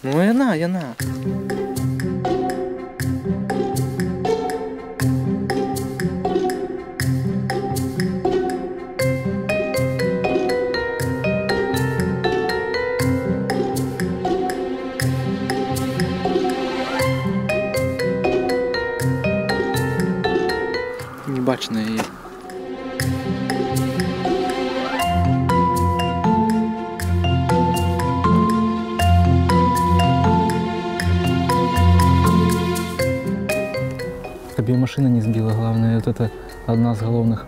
Ну яна. Не бачно її. Чтобы машина не сбила, главное, вот это одна из головных.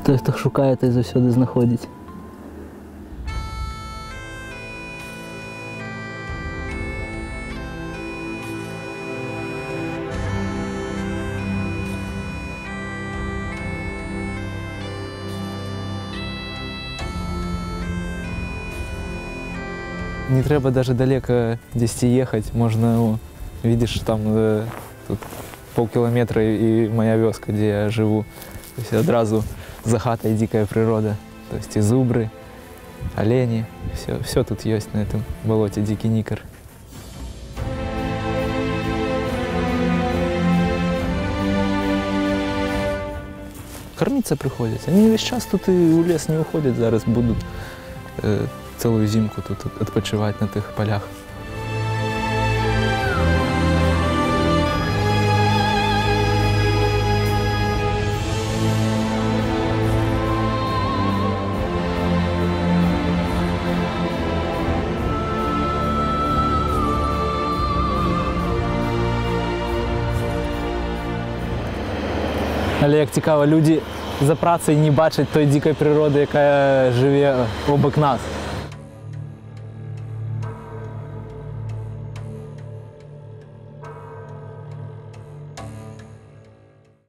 Той, хто шукає, той завжди знаходить. Не треба даже далеко десь ехать, можно, видишь, там тут полкилометра и моя вёска, где я живу. То есть одразу за хатой дикая природа, то есть и зубры, олени, все тут есть на этом болоте, дикий никор. Кормиться приходят. Они весь час тут и в лес не уходят, зараз будут целую зимку тут отпочивать на тих полях. Але як цікаво, люди за працею не бачать той дикої природи, яка живе обок нас.